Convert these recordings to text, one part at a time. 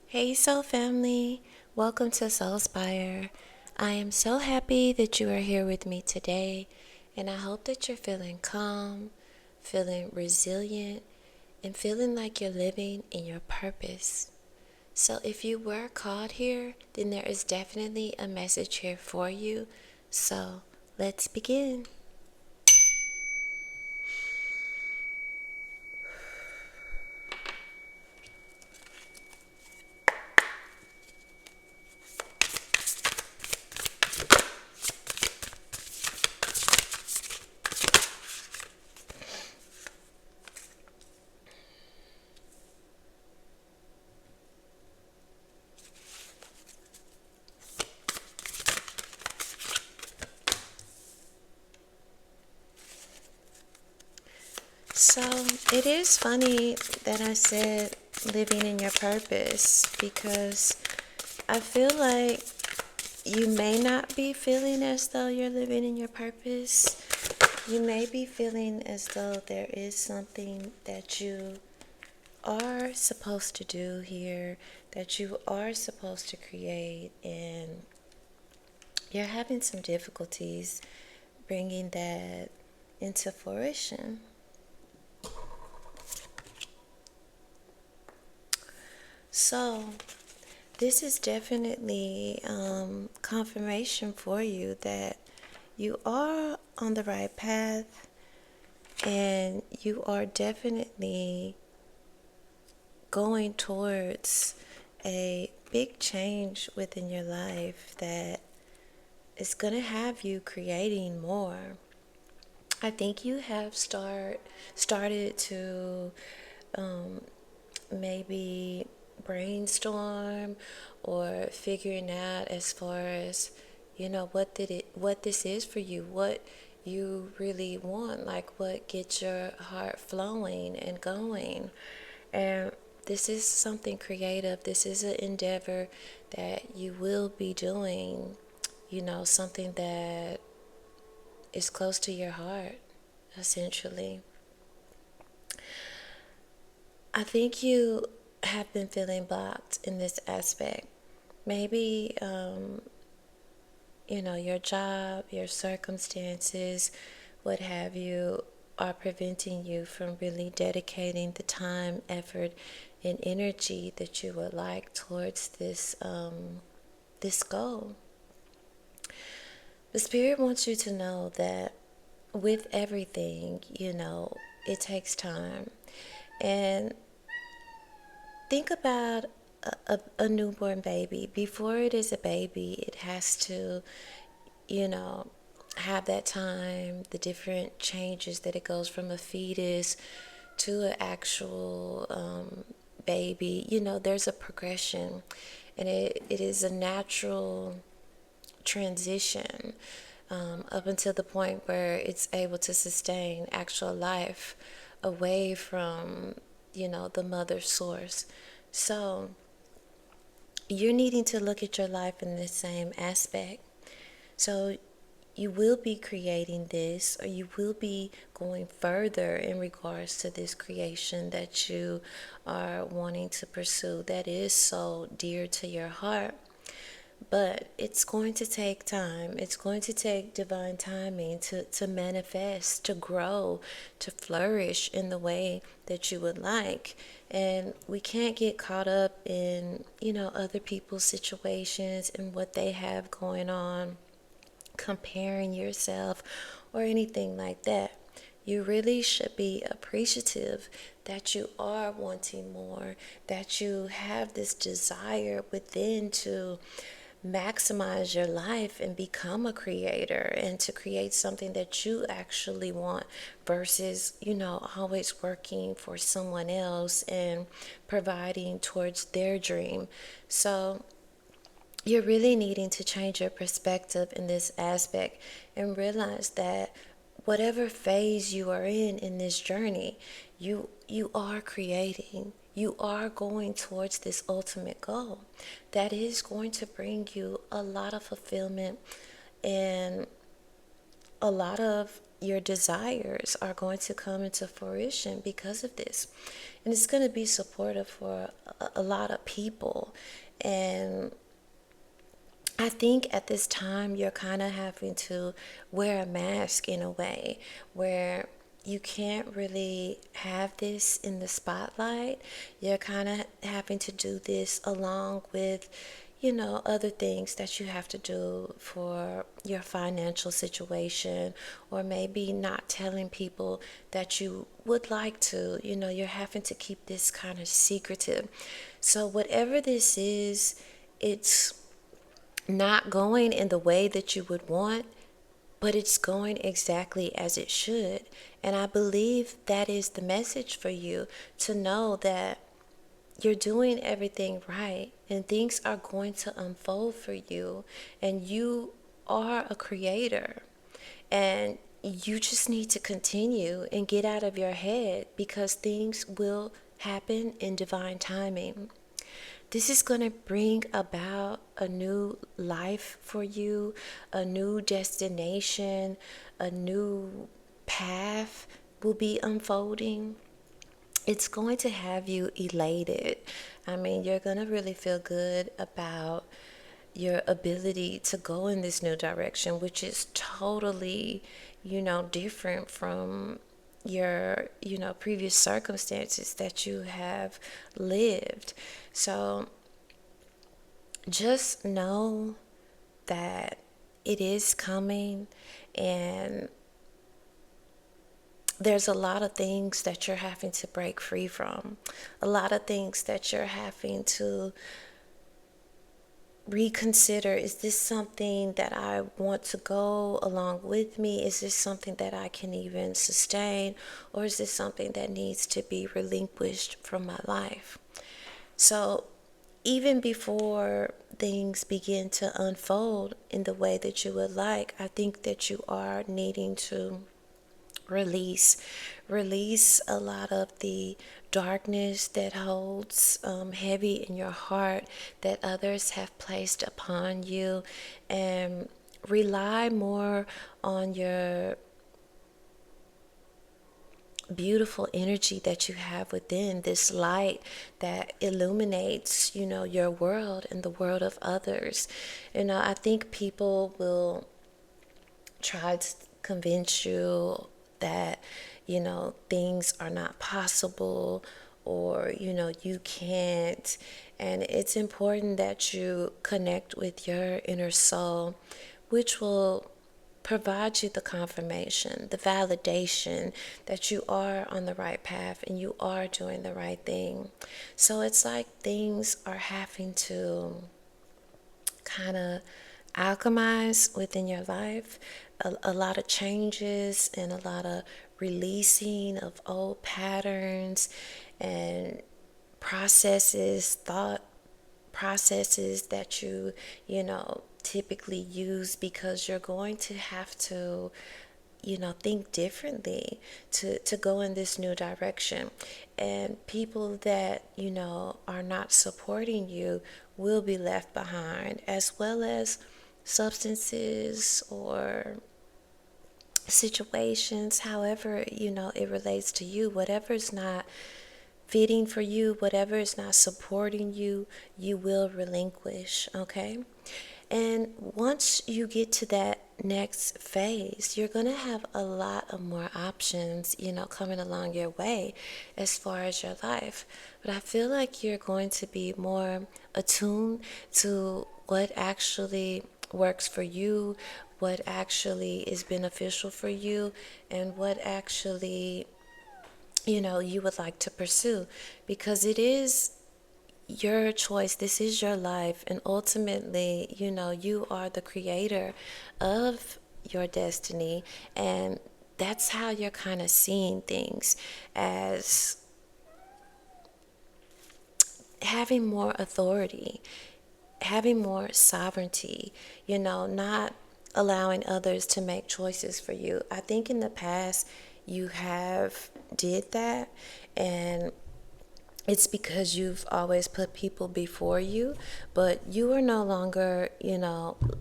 Hey, Soul family, welcome to Soulspire. I am so happy that you are here with me today, and I hope that you're feeling calm, feeling resilient, and feeling like you're living in your purpose. So, if you were called here, then there is definitely a message here for you. So, let's begin. So, it is funny that I said living in your purpose because I feel like you may not be feeling as though you're living in your purpose. You may be feeling as though there is something that you are supposed to do here, that you are supposed to create, and you're having some difficulties bringing that into fruition. So, this is definitely confirmation for you that you are on the right path and you are definitely going towards a big change within your life that is going to have you creating more. I think you have started to um, maybe brainstorm or figuring out as far as what this is for you, what you really want, like what gets your heart flowing and going. And this is something creative. This is an endeavor that you will be doing, something that is close to your heart, essentially. I think you have been feeling blocked in this aspect. Maybe, your job, your circumstances, what have you, are preventing you from really dedicating the time, effort, and energy that you would like towards this goal. The Spirit wants you to know that with everything, it takes time. And think about a newborn baby. Before it is a baby, it has to, you know, have that time, the different changes that it goes from a fetus to an actual baby. There's a progression, and it is a natural transition up until the point where it's able to sustain actual life away from, the mother source. So you're needing to look at your life in the same aspect. So you will be creating this, or you will be going further in regards to this creation that you are wanting to pursue that is so dear to your heart. But it's going to take time. It's going to take divine timing to manifest, to grow, to flourish in the way that you would like. And we can't get caught up in, other people's situations and what they have going on, comparing yourself or anything like that. You really should be appreciative that you are wanting more, that you have this desire within to maximize your life and become a creator and to create something that you actually want versus, always working for someone else and providing towards their dream. So, you're really needing to change your perspective in this aspect and realize that whatever phase you are in this journey, you are creating. You are going towards this ultimate goal that is going to bring you a lot of fulfillment and a lot of your desires are going to come into fruition because of this. And it's going to be supportive for a lot of people. And I think at this time you're kind of having to wear a mask in a way where you can't really have this in the spotlight. You're kind of having to do this along with, other things that you have to do for your financial situation, or maybe not telling people that you would like to. You're having to keep this kind of secretive. So, whatever this is, it's not going in the way that you would want, but it's going exactly as it should. And I believe that is the message for you, to know that you're doing everything right and things are going to unfold for you. And you are a creator. And you just need to continue and get out of your head, because things will happen in divine timing. This is going to bring about a new life for you, a new destination, a new path will be unfolding. It's going to have you elated. I mean, you're going to really feel good about your ability to go in this new direction, which is totally, different from your, previous circumstances that you have lived. So just know that it is coming, and there's a lot of things that you're having to break free from, a lot of things that you're having to reconsider. Is this something that I want to go along with me? Is this something that I can even sustain? Or is this something that needs to be relinquished from my life? So even before things begin to unfold in the way that you would like, I think that you are needing to release a lot of the darkness that holds heavy in your heart, that others have placed upon you, and rely more on your beautiful energy that you have within, this light that illuminates, your world and the world of others. I think people will try to convince you that, things are not possible, or, you can't. And it's important that you connect with your inner soul, which will provide you the confirmation, the validation that you are on the right path and you are doing the right thing. So it's like things are having to kind of alchemize within your life, a lot of changes and a lot of releasing of old patterns and processes, thought processes that you typically use, because you're going to have to think differently to go in this new direction. And people that, are not supporting you will be left behind, as well as substances or situations, however, it relates to you. Whatever is not fitting for you, whatever is not supporting you, you will relinquish, okay? And once you get to that next phase, you're going to have a lot of more options, coming along your way as far as your life. But I feel like you're going to be more attuned to what actually works for you, what actually is beneficial for you, and what actually, you would like to pursue, because it is your choice. This is your life. And ultimately, you are the creator of your destiny. And that's how you're kind of seeing things, as having more authority, having more sovereignty, not allowing others to make choices for you. I think in the past you have did that, and it's because you've always put people before you, but you are no longer,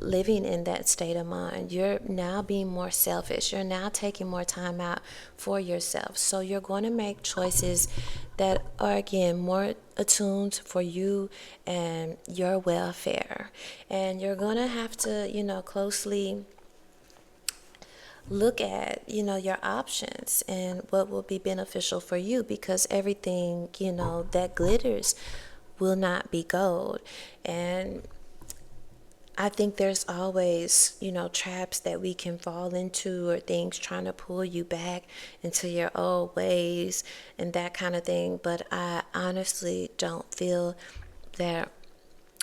living in that state of mind. You're now being more selfish. You're now taking more time out for yourself. So you're going to make choices that are, again, more attuned for you and your welfare. And you're going to have to, closely look at your options and what will be beneficial for you, because everything that glitters will not be gold. And I think there's always traps that we can fall into, or things trying to pull you back into your old ways and that kind of thing. But I honestly don't feel that,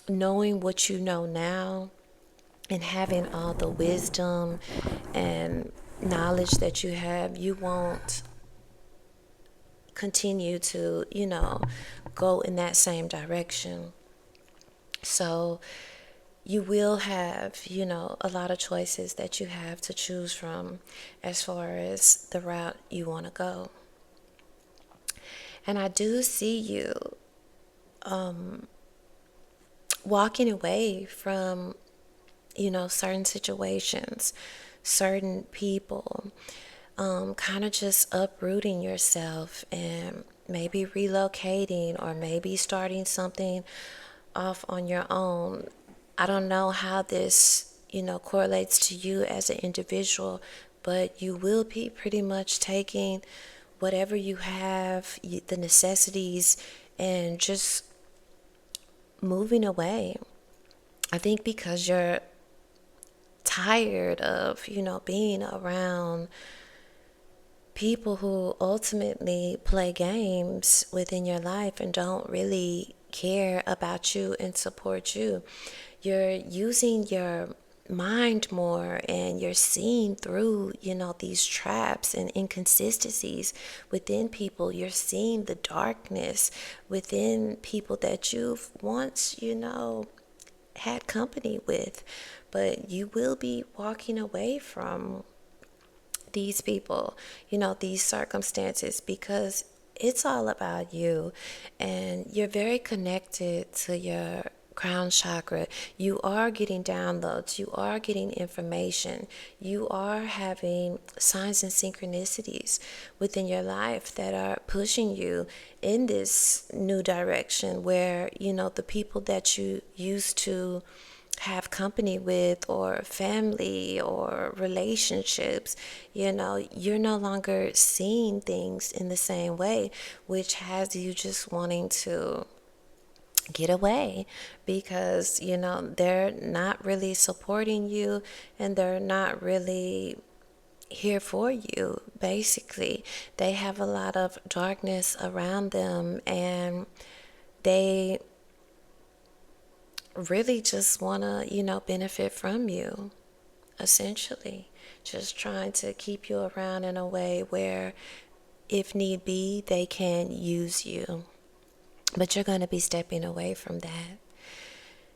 knowing what you know now and having all the wisdom and knowledge that you have, you won't continue to, go in that same direction. So you will have, a lot of choices that you have to choose from as far as the route you want to go. And I do see you walking away from, certain situations, certain people, kind of just uprooting yourself and maybe relocating, or maybe starting something off on your own. I don't know how this, correlates to you as an individual, but you will be pretty much taking whatever you have, the necessities, and just moving away. I think because you're tired of, being around people who ultimately play games within your life and don't really care about you and support you. You're using your mind more, and you're seeing through, these traps and inconsistencies within people. You're seeing the darkness within people that you've once, had company with. But you will be walking away from these people, these circumstances, because it's all about you, and you're very connected to your crown chakra. You are getting downloads, you are getting information, you are having signs and synchronicities within your life that are pushing you in this new direction, where the people that you used to have company with, or family, or relationships, you're no longer seeing things in the same way, which has you just wanting to get away, because they're not really supporting you, and they're not really here for you. Basically, they have a lot of darkness around them, and they really just want to, benefit from you, essentially. Just trying to keep you around in a way where, if need be, they can use you. But you're going to be stepping away from that.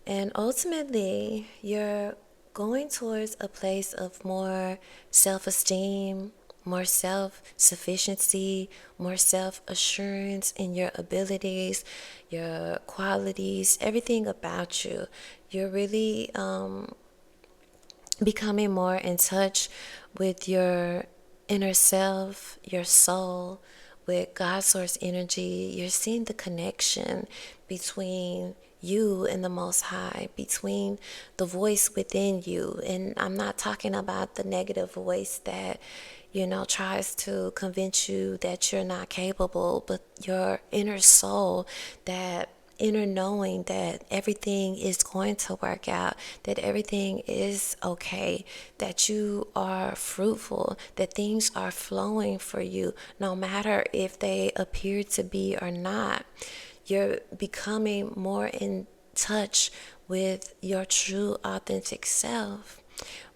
And ultimately, you're going towards a place of more self-esteem, more self-sufficiency, more self-assurance in your abilities, your qualities, everything about you. You're really becoming more in touch with your inner self, your soul, with God source energy. You're seeing the connection between you and the Most High, between the voice within you. And I'm not talking about the negative voice that, tries to convince you that you're not capable, but your inner soul, that inner knowing that everything is going to work out, that everything is okay, that you are fruitful, that things are flowing for you, no matter if they appear to be or not. You're becoming more in touch with your true authentic self,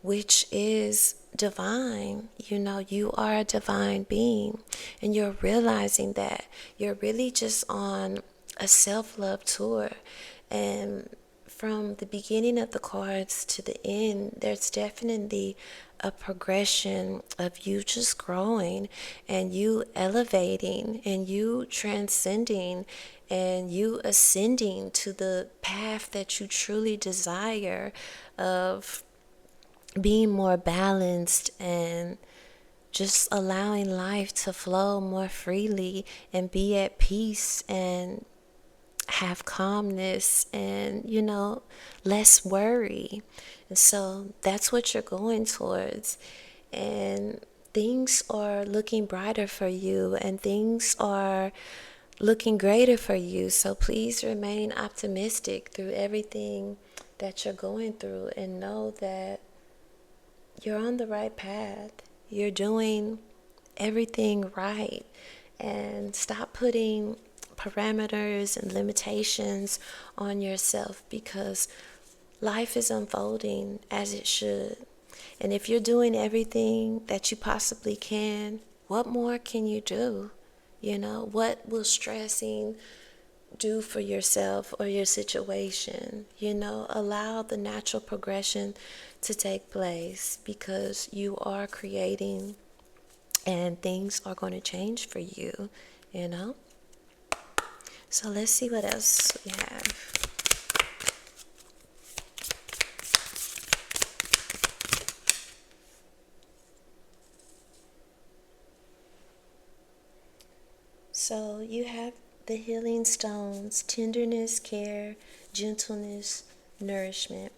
which is divine. You are a divine being, and you're realizing that you're really just on a self-love tour. And from the beginning of the cards to the end, there's definitely a progression of you just growing, and you elevating, and you transcending, and you ascending to the path that you truly desire of being more balanced and just allowing life to flow more freely and be at peace and have calmness and, less worry. And so that's what you're going towards. And things are looking brighter for you and things are looking greater for you. So please remain optimistic through everything that you're going through and know that you're on the right path. You're doing everything right. And stop putting parameters and limitations on yourself because life is unfolding as it should. And if you're doing everything that you possibly can, what more can you do? What will stressing do for yourself or your situation? Allow the natural progression to take place because you are creating and things are going to change for you. So let's see what else we have. So you have the healing stones: tenderness, care, gentleness, nourishment.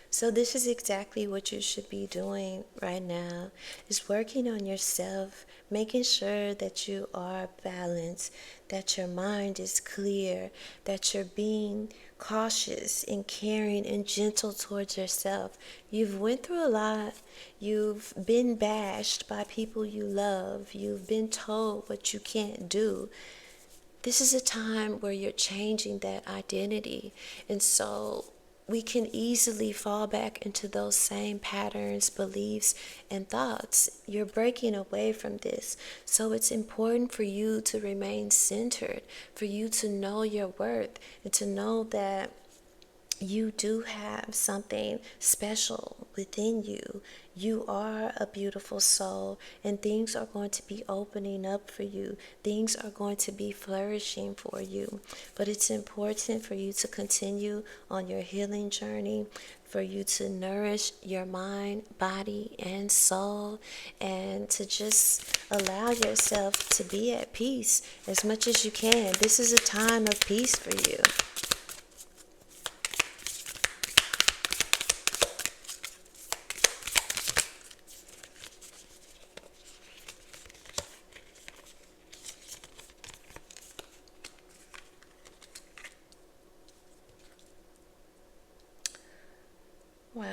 So this is exactly what you should be doing right now, is working on yourself, making sure that you are balanced, that your mind is clear, that you're being cautious and caring and gentle towards yourself. You've went through a lot. You've been bashed by people you love. You've been told what you can't do. This is a time where you're changing that identity. And so we can easily fall back into those same patterns, beliefs, and thoughts. You're breaking away from this. So it's important for you to remain centered, for you to know your worth, and to know that you do have something special within you. You are a beautiful soul, and things are going to be opening up for you. Things are going to be flourishing for you. But it's important for you to continue on your healing journey, for you to nourish your mind, body, and soul, and to just allow yourself to be at peace as much as you can. This is a time of peace for you. Wow.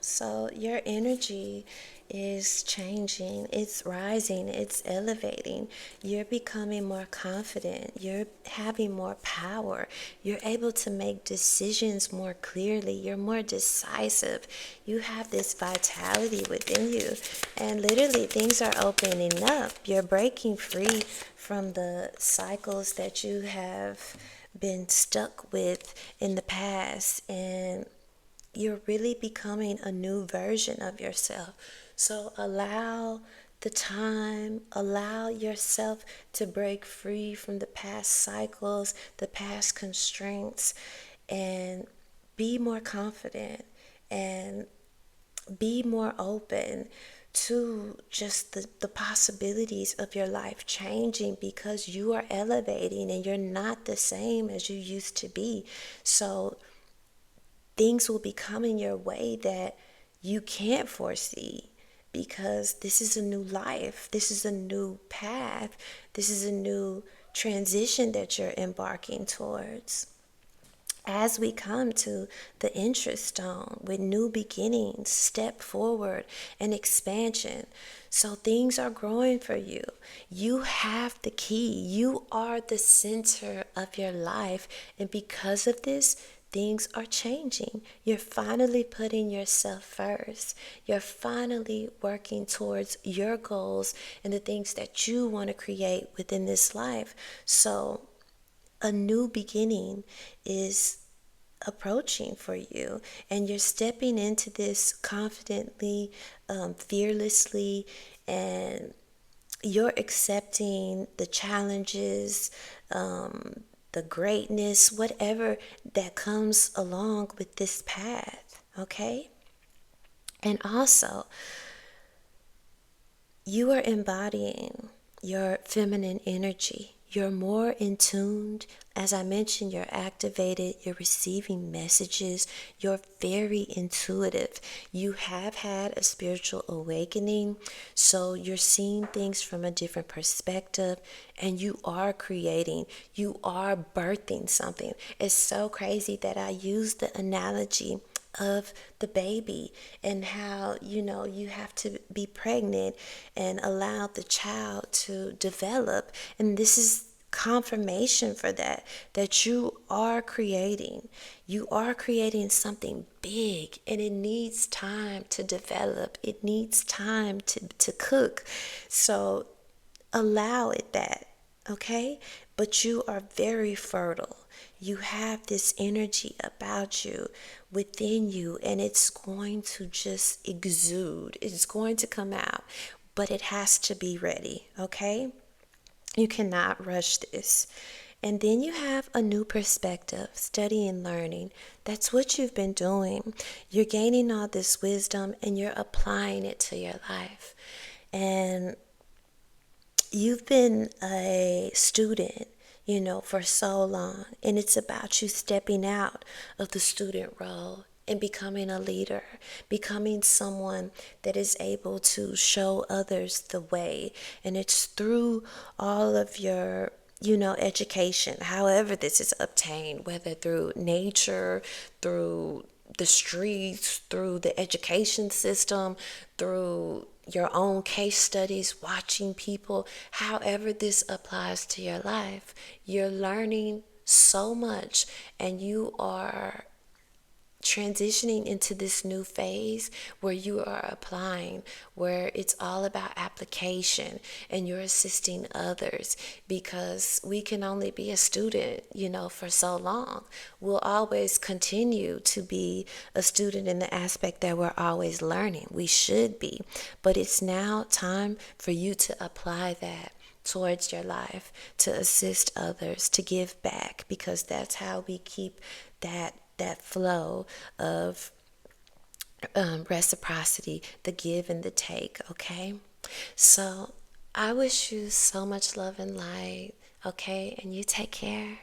So your energy is changing, it's rising, it's elevating. You're becoming more confident, you're having more power, you're able to make decisions more clearly, you're more decisive. You have this vitality within you, and literally things are opening up. You're breaking free from the cycles that you have been stuck with in the past, and you're really becoming a new version of yourself. So allow the time, allow yourself to break free from the past cycles, the past constraints, and be more confident and be more open to just the possibilities of your life changing because you are elevating and you're not the same as you used to be. So things will be coming your way that you can't foresee because this is a new life. This is a new path. This is a new transition that you're embarking towards. As we come to the interest stone with new beginnings, step forward and expansion. So things are growing for you. You have the key. You are the center of your life. And because of this, things are changing. You're finally putting yourself first. You're finally working towards your goals and the things that you want to create within this life. So a new beginning is approaching for you, and you're stepping into this confidently, fearlessly, and you're accepting the challenges, the greatness, whatever that comes along with this path, okay? And also, you are embodying your feminine energy. You're more in tuned. As I mentioned, you're activated, you're receiving messages, you're very intuitive. You have had a spiritual awakening, so you're seeing things from a different perspective, and you are creating, you are birthing something. It's so crazy that I use the analogy of the baby and how you have to be pregnant and allow the child to develop, and this is confirmation for that you are creating something big, and it needs time to develop, it needs time to cook. So allow it that, okay? But you are very fertile. You have this energy about you, within you, and it's going to just exude. It's going to come out, but it has to be ready, okay? You cannot rush this. And then you have a new perspective, study and learning. That's what you've been doing. You're gaining all this wisdom and you're applying it to your life. And you've been a student, for so long, and it's about you stepping out of the student role and becoming a leader, becoming someone that is able to show others the way. And it's through all of your education, however this is obtained, whether through nature, through the streets, through the education system, through your own case studies, watching people, however this applies to your life, you're learning so much, and you are transitioning into this new phase where you are applying, where it's all about application, and you're assisting others, because we can only be a student, for so long. We'll always continue to be a student in the aspect that we're always learning. We should be, but it's now time for you to apply that towards your life, to assist others, to give back, because that's how we keep that flow of reciprocity, the give and the take, okay? So I wish you so much love and light, okay? And you take care.